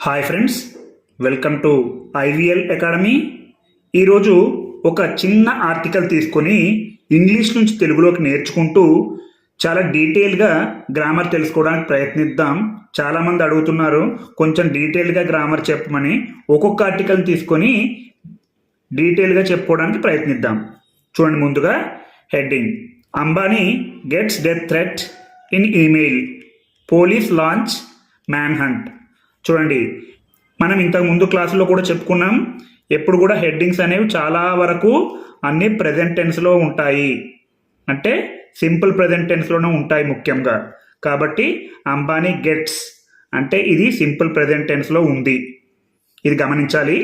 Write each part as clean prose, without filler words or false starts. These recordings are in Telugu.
Hi friends, welcome to IVL academy. ఈరోజు ఒక చిన్న ఆర్టికల్ తీసుకొని ఇంగ్లీష్ నుంచి తెలుగులోకి నేర్చుకుంటూ చాలా డీటెయిల్గా గ్రామర్ తెలుసుకోవడానికి ప్రయత్నిద్దాం. చాలామంది అడుగుతున్నారు కొంచెం డీటెయిల్గా గ్రామర్ చెప్పమని. ఒక్కొక్క ఆర్టికల్ తీసుకొని డీటెయిల్గా చెప్పుకోవడానికి ప్రయత్నిద్దాం. చూడండి, ముందుగా heading: Ambani gets death threat in email, police launch man hunt. చూడండి, మనం ఇంతకు ముందు క్లాసులో కూడా చెప్పుకున్నాం, ఎప్పుడు కూడా హెడ్డింగ్స్ అనేవి చాలా వరకు అన్ని ప్రెజెంట్ టెన్స్లో ఉంటాయి, అంటే సింపుల్ ప్రెజెంట్ టెన్స్లోనే ఉంటాయి ముఖ్యంగా. కాబట్టి అంబానీ గెట్స్ అంటే ఇది సింపుల్ ప్రెజెంట్ టెన్స్లో ఉంది, ఇది గమనించాలి.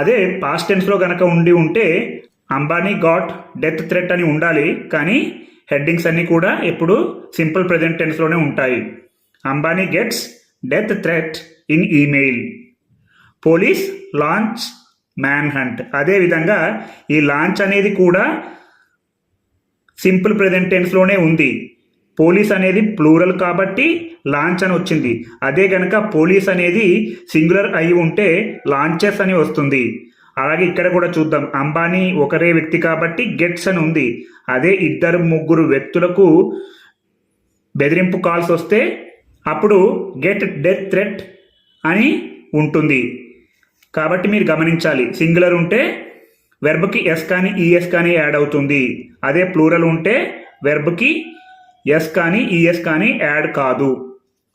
అదే పాస్ట్ టెన్స్లో కనుక ఉంటే అంబానీ గాట్ డెత్ థ్రెట్ అని ఉండాలి, కానీ హెడ్డింగ్స్ అన్నీ కూడా ఎప్పుడు సింపుల్ ప్రెజెంట్ టెన్స్లోనే ఉంటాయి. Ambani gets death threat in email, police launch man hunt. అదేవిధంగా ఈ లాంచ్ అనేది కూడా సింపుల్ ప్రెజెంట్ టెన్స్లోనే ఉంది. పోలీస్ అనేది ప్లూరల్ కాబట్టి లాంచ్ అని వచ్చింది. అదే కనుక పోలీస్ అనేది సింగులర్ అయి ఉంటే లాంచెస్ అని వస్తుంది. అలాగే ఇక్కడ కూడా చూద్దాం, అంబానీ ఒకరే వ్యక్తి కాబట్టి గెట్స్ అని ఉంది. అదే ఇద్దరు ముగ్గురు వ్యక్తులకు బెదిరింపు కాల్స్ వస్తే అప్పుడు గెట్ డెత్ థ్రెట్ అని ఉంటుంది. కాబట్టి మీరు గమనించాలి, సింగులర్ ఉంటే వెర్బ్కి ఎస్ కానీ ఈఎస్ కానీ యాడ్ అవుతుంది. అదే ప్లూరల్ ఉంటే వెర్బ్కి ఎస్ కానీ ఈఎస్ కానీ యాడ్ కాదు.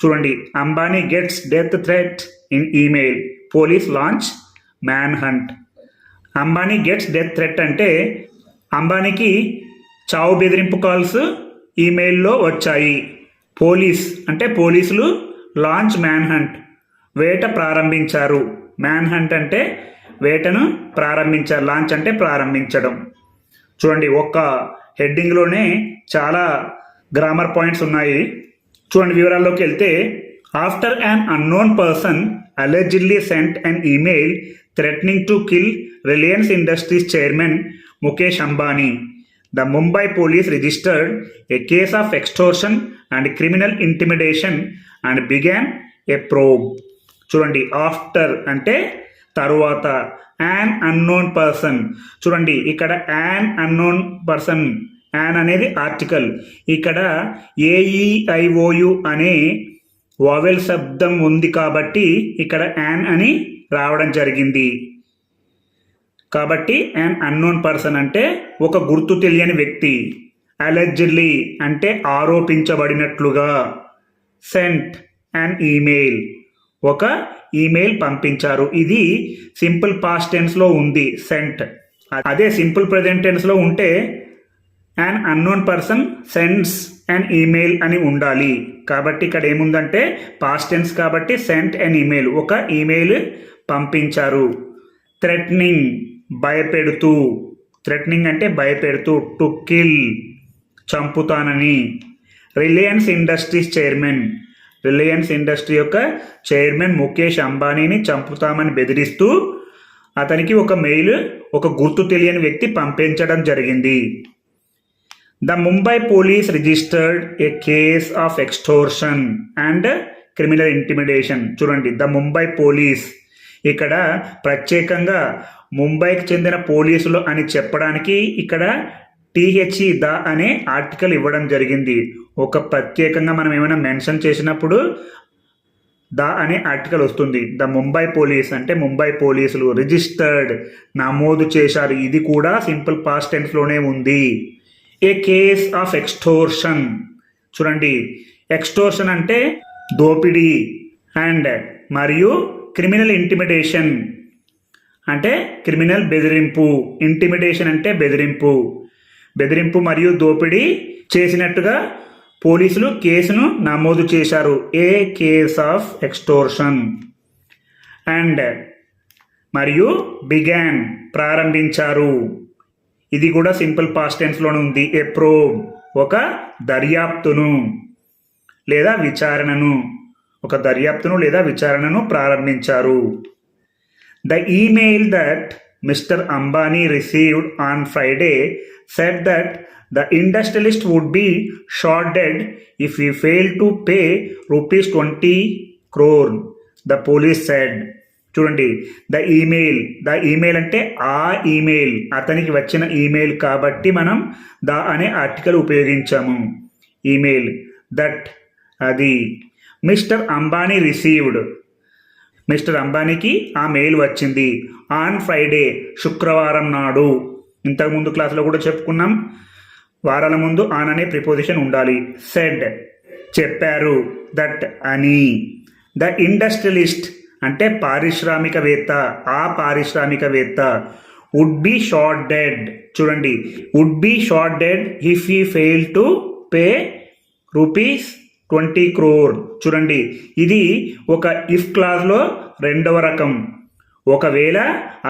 చూడండి, Ambani gets death threat in email, police launch man hunt. Ambani gets death threat అంటే అంబానీకి చావు బెదిరింపు కాల్స్ ఈమెయిల్లో వచ్చాయి. పోలీస్ అంటే పోలీసులు, లాంచ్ మ్యాన్ హంట్ వేట ప్రారంభించారు. మ్యాన్ హంట్ అంటే వేటను ప్రారంభించారు, లాంచ్ అంటే ప్రారంభించడం. చూడండి, ఒక్క హెడ్డింగ్లోనే చాలా గ్రామర్ పాయింట్స్ ఉన్నాయి. చూడండి, వివరాల్లోకి వెళ్తే, after an unknown person allegedly sent an email threatening to kill Reliance Industries chairman Mukesh Ambani, the Mumbai police registered a case of extortion and criminal intimidation and began a probe. చూడండి, ఆఫ్టర్ అంటే తరువాత, యాన్ అన్నోన్ పర్సన్. చూడండి, ఇక్కడ యాన్ అన్నోన్ పర్సన్, యాన్ అనేది ఆర్టికల్. ఇక్కడ ఏఈఐఓయు అనే వావెల్ శబ్దం ఉంది కాబట్టి ఇక్కడ యాన్ అని రావడం జరిగింది. కాబట్టి యాన్ అన్నోన్ పర్సన్ అంటే ఒక గుర్తు తెలియని వ్యక్తి. అలెజ్డ్లీ అంటే ఆరోపించబడినట్లుగా. సెంట్ అన్ ఈమెయిల్, ఒక ఈమెయిల్ పంపించారు. ఇది సింపుల్ పాస్ట్ టెన్స్లో ఉంది, సెంట్. అదే సింపుల్ ప్రెజెంట్ టెన్స్లో ఉంటే an unknown person sends an email అని ఉండాలి. కాబట్టి ఇక్కడ ఏముందంటే పాస్ట్ టెన్స్ కాబట్టి సెంట్ అన్ ఈమెయిల్, ఒక ఈమెయిల్ పంపించారు. థ్రెట్నింగ్ భయపెడుతూ, థ్రెట్నింగ్ అంటే భయపెడుతూ. టు కిల్ చంపుతానని. రిలయన్స్ ఇండస్ట్రీస్ చైర్మన్, రిలయన్స్ ఇండస్ట్రీ యొక్క చైర్మన్ ముఖేష్ అంబానీని చంపుతామని బెదిరిస్తూ అతనికి ఒక మెయిల్ ఒక గుర్తు తెలియని వ్యక్తి పంపించడం జరిగింది. The Mumbai police registered a case of extortion and criminal intimidation. చూడండి, ద ముంబై పోలీస్, ఇక్కడ ప్రత్యేకంగా ముంబైకి చెందిన పోలీసులు అని చెప్పడానికి ఇక్కడ టిహెచ్ఈ ద అనే ఆర్టికల్ ఇవ్వడం జరిగింది. ఒక ప్రత్యేకంగా మనం ఏమైనా మెన్షన్ చేసినప్పుడు ద అనే ఆర్టికల్ వస్తుంది. ద ముంబై పోలీస్ అంటే ముంబై పోలీసులు. రిజిస్టర్డ్ నమోదు చేశారు, ఇది కూడా సింపుల్ పాస్ట్ టెన్స్లోనే ఉంది. ఏ కేస్ ఆఫ్ ఎక్స్టోర్షన్. చూడండి, ఎక్స్టోర్షన్ అంటే దోపిడీ అండ్ మరియు క్రిమినల్ ఇంటిమిడేషన్ అంటే క్రిమినల్ బెదిరింపు. ఇంటిమిడేషన్ అంటే బెదిరింపు. బెదిరింపు మరియు దోపిడీ చేసినట్టుగా పోలీసులు కేసును నమోదు చేశారు. ఏ కేస్ ఆఫ్ ఎక్స్టోర్షన్. అండ్ మరియు బిగాన్ ప్రారంభించారు, ఇది కూడా సింపుల్ పాస్ట్ టెన్స్లోనే ఉంది. ఏ ప్రోబ్ ఒక దర్యాప్తును లేదా విచారణను, ఒక దర్యాప్తును లేదా విచారణను ప్రారంభించారు. The email that Mr Ambani received on Friday said that the industrialist would be shot dead if he failed to pay rupees 20 crore. The police said. చూడండి, ద ఈమెయిల్ అంటే ఆ ఈమెయిల్, అతనికి వచ్చిన ఈమెయిల్ కాబట్టి మనం ద అనే ఆర్టికల్ ఉపయోగించాము. ఈమెయిల్ దట్, అది. మిస్టర్ అంబానీ రిసీవ్డ్, మిస్టర్ అంబానీకి ఆ మెయిల్ వచ్చింది. ఆన్ ఫ్రైడే, శుక్రవారం నాడు. ఇంతకుముందు క్లాసులో కూడా చెప్పుకున్నాం, వారాల ముందు ఆన్ అనే ప్రిపోజిషన్ ఉండాలి. సెడ్, చెప్పారు. దట్, అని. ద ఇండస్ట్రియలిస్ట్ అంటే పారిశ్రామికవేత్త, ఆ పారిశ్రామికవేత్త. Would be shot dead. చూడండి, would be shot dead if he fail to pay ₹20 crore. చూడండి, ఇది ఒక ఇఫ్ క్లాజ్లో రెండవ రకం. ఒకవేళ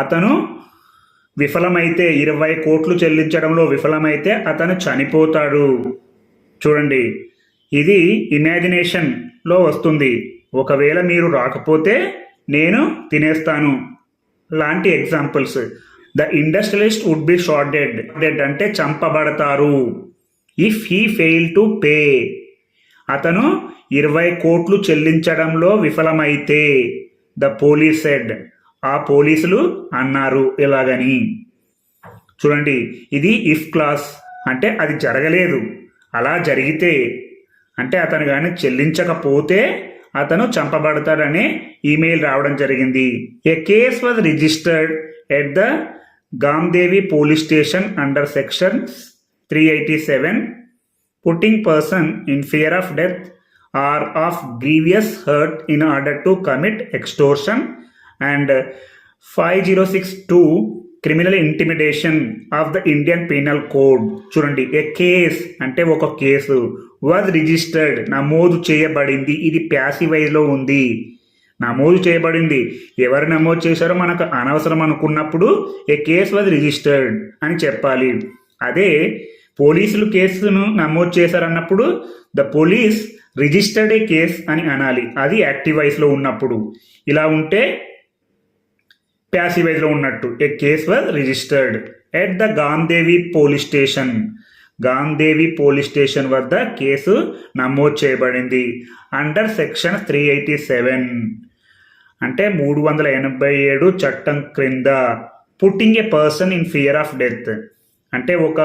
అతను విఫలమైతే, 20 కోట్లు చెల్లించడంలో విఫలమైతే అతను చనిపోతాడు. చూడండి, ఇది ఇమాజినేషన్లో వస్తుంది. ఒకవేళ మీరు రాకపోతే నేను తినేస్తాను లాంటి examples. The industrialist would be shot dead అంటే చంపబడతారు. If he fail to pay, అతను 20 కోట్లు చెల్లించడంలో విఫలమైతే. ద పోలీస్ సెడ్, ఆ పోలీసులు అన్నారు ఎలాగని. చూడండి, ఇది ఇఫ్ క్లాస్ అంటే అది జరగలేదు, అలా జరిగితే అంటే అతను కానీ చెల్లించకపోతే అతను చంపబడతాడనే ఈమెయిల్ రావడం జరిగింది. A case was registered at the Gamdevi police station under section 387, putting person in fear of death or of grievous hurt in order to commit extortion and 5062 criminal intimidation of the Indian Penal Code. చూడండి, ఏ కేస్ అంటే ఒక కేసు, వాజ్ రిజిస్టర్డ్ నమోదు చేయబడింది. ఇది ప్యాసివ్ వైజ్లో ఉంది, నమోదు చేయబడింది. ఎవరు నమోదు చేశారో మనకు అనవసరం అనుకున్నప్పుడు ఏ కేస్ వాజ్ రిజిస్టర్డ్ అని చెప్పాలి. అదే పోలీసులు కేసును నమోదు చేశారన్నప్పుడు the police registered a case అని అనాలి, అది యాక్టివ్ వాయిస్లో ఉన్నప్పుడు. ఇలా ఉంటే ప్యాసివ్ వైజ్లో ఉన్నట్టు. A case was registered at the Gamdevi police station, Gamdevi police station వద్ద కేసు నమోదు చేయబడింది. అండర్ సెక్షన్ 387 అంటే 387 చట్టం క్రింద. Putting a person in fear of death అంటే ఒక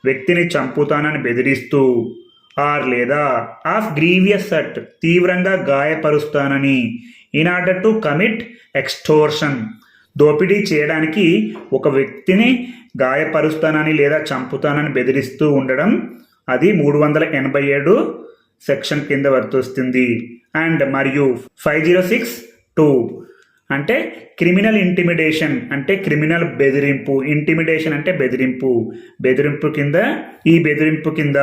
వ్యక్తిని చంపుతానని బెదిరిస్తూ, ఆర్ లేదా ఆఫ్ గ్రీవియస్ హర్ట్ తీవ్రంగా గాయపరుస్తానని, in order to commit extortion దోపిడీ చేయడానికి ఒక వ్యక్తిని గాయపరుస్తానని లేదా చంపుతానని బెదిరిస్తూ ఉండడం, అది 387 సెక్షన్ కింద వర్తిస్తుంది. అండ్ మరియు 5062 అంటే క్రిమినల్ ఇంటిమిడేషన్ అంటే క్రిమినల్ బెదిరింపు, ఇంటిమిడేషన్ అంటే బెదిరింపు, బెదిరింపు కింద, ఈ బెదిరింపు కింద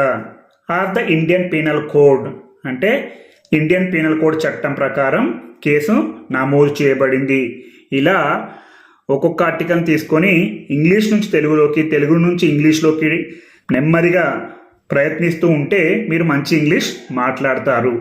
of the Indian Penal code అంటే ఇండియన్ పీనల్ కోడ్ చట్టం ప్రకారం కేసు నమోదు చేయబడింది. ఇలా ఒక్కొక్క ఆర్టికల్ తీసుకొని ఇంగ్లీష్ నుంచి తెలుగులోకి, తెలుగు నుంచి ఇంగ్లీష్లోకి నెమ్మదిగా ప్రయత్నిస్తూ ఉంటే మీరు మంచి ఇంగ్లీష్ మాట్లాడతారు.